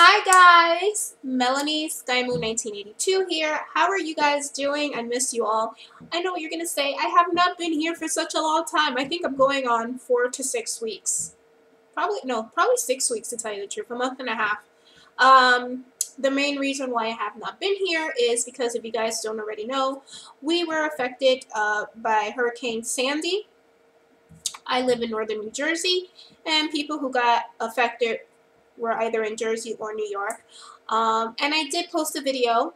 Hi guys, Melanie Sky Moon 1982 here. How are you guys doing? I miss you all. I know what you're gonna say. I have not been here for such a long time. I think I'm going on 4 to 6 weeks. Probably 6 weeks to tell you the truth. A month and a half. The main reason why I have not been here is because if you guys don't already know, we were affected by Hurricane Sandy. I live in northern New Jersey, and people who got affected were either in Jersey or New York. And I did post a video.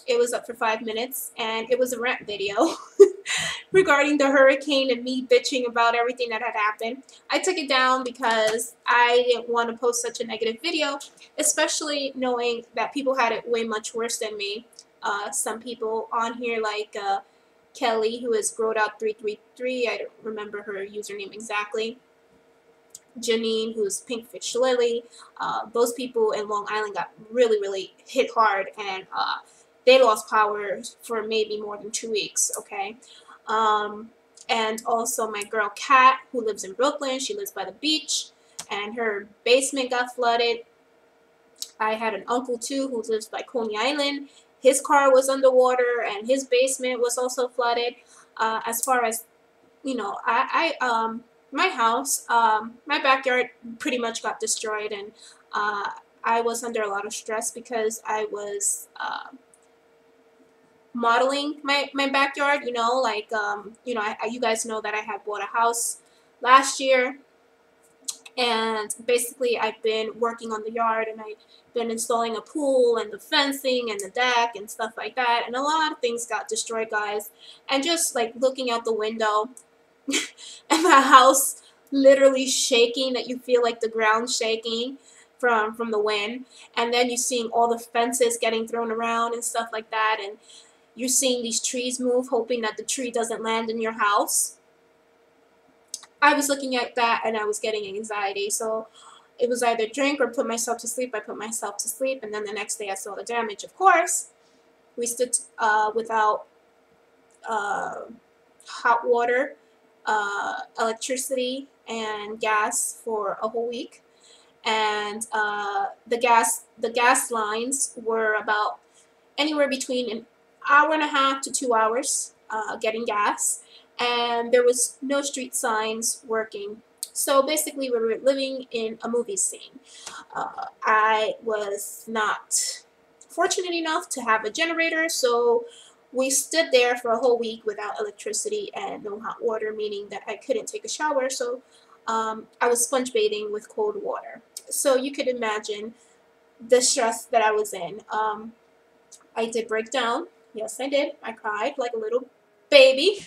It was up for 5 minutes, and it was a rant video regarding the hurricane and me bitching about everything that had happened. I took it down because I didn't want to post such a negative video, especially knowing that people had it way much worse than me. Some people on here like Kelly, who is growed out 333. I don't remember her username exactly. Janine, who's Pinkfish Lily. Those people in Long Island got really hit hard, and they lost power for maybe more than 2 weeks. Okay. And also my girl Kat, who lives in Brooklyn. She lives by the beach, and her basement got flooded. I had an uncle too who lives by Coney Island. His car was underwater, and his basement was also flooded. As far as my house, my backyard pretty much got destroyed, and I was under a lot of stress because I was modeling my backyard. You guys know that I had bought a house last year, and basically I've been working on the yard, and I've been installing a pool and the fencing and the deck and stuff like that, and a lot of things got destroyed, guys. And just like looking out the window and the house literally shaking, that you feel like the ground shaking from the wind, and then you're seeing all the fences getting thrown around and stuff like that, and you're seeing these trees move, hoping that the tree doesn't land in your house. I was looking at that and I was getting anxiety, so it was either drink or put myself to sleep. I put myself to sleep, and then the next day I saw the damage. Of course, we stood without hot water, electricity, and gas for a whole week, and the gas lines were about anywhere between an hour and a half to 2 hours getting gas, and there was no street signs working. So basically, we were living in a movie scene. I was not fortunate enough to have a generator, so we stood there for a whole week without electricity and no hot water, meaning that I couldn't take a shower, so I was sponge bathing with cold water. So you could imagine the stress that I was in. I did break down. Yes, I did. I cried like a little baby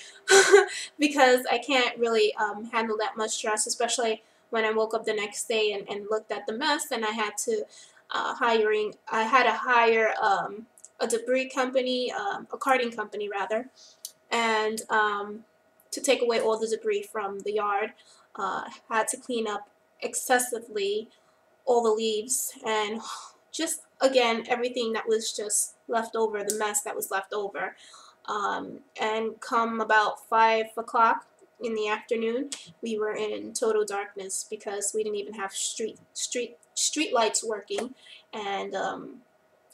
because I can't really handle that much stress, especially when I woke up the next day and looked at the mess, and I had to hire a debris company, a carting company rather, and to take away all the debris from the yard. Had to clean up excessively all the leaves, and just again everything that was just left over, the mess that was left over. And come about 5 o'clock in the afternoon, we were in total darkness because we didn't even have street lights working, and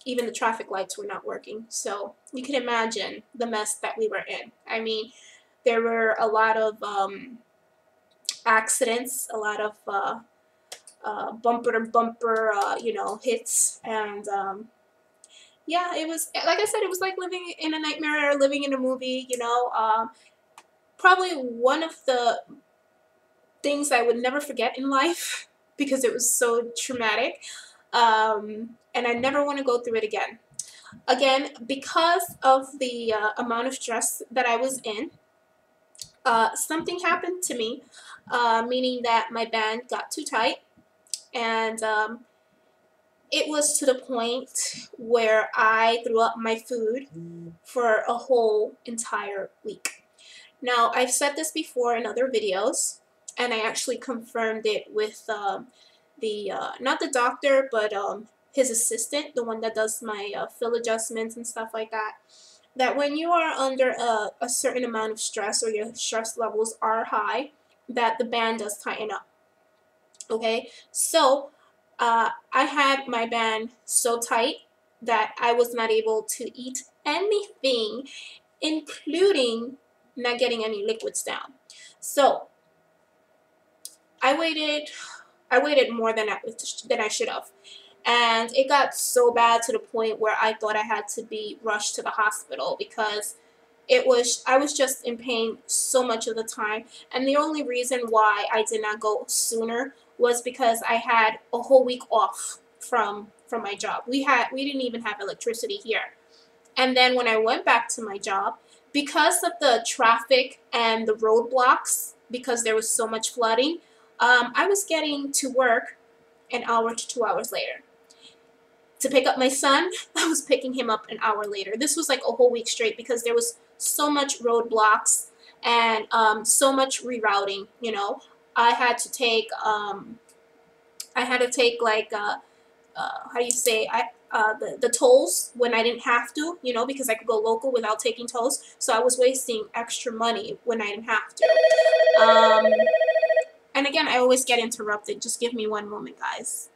even the traffic lights were not working. So you can imagine the mess that we were in. I mean, there were a lot of accidents, a lot of bumper to bumper, hits, and yeah, it was, like I said, it was like living in a nightmare, living in a movie. Probably one of the things I would never forget in life because it was so traumatic, and I never want to go through it again. Again, because of the amount of stress that I was in, something happened to me, meaning that my band got too tight, and it was to the point where I threw up my food for a whole entire week. Now, I've said this before in other videos, and I actually confirmed it with not the doctor, but his assistant, the one that does my fill adjustments and stuff like that, that when you are under a certain amount of stress, or your stress levels are high, that the band does tighten up. Okay, so I had my band so tight that I was not able to eat anything, including not getting any liquids down. So I waited more than I should have. And it got so bad to the point where I thought I had to be rushed to the hospital because I was just in pain so much of the time. And the only reason why I did not go sooner was because I had a whole week off from my job. We didn't even have electricity here. And then when I went back to my job, because of the traffic and the roadblocks, because there was so much flooding, I was getting to work an hour to 2 hours later. To pick up my son, I was picking him up an hour later. This was like a whole week straight because there was so much roadblocks and so much rerouting. You know, I had to take like how do you say the tolls when I didn't have to. You know, because I could go local without taking tolls. So I was wasting extra money when I didn't have to. And again, I always get interrupted. Just give me one moment, guys.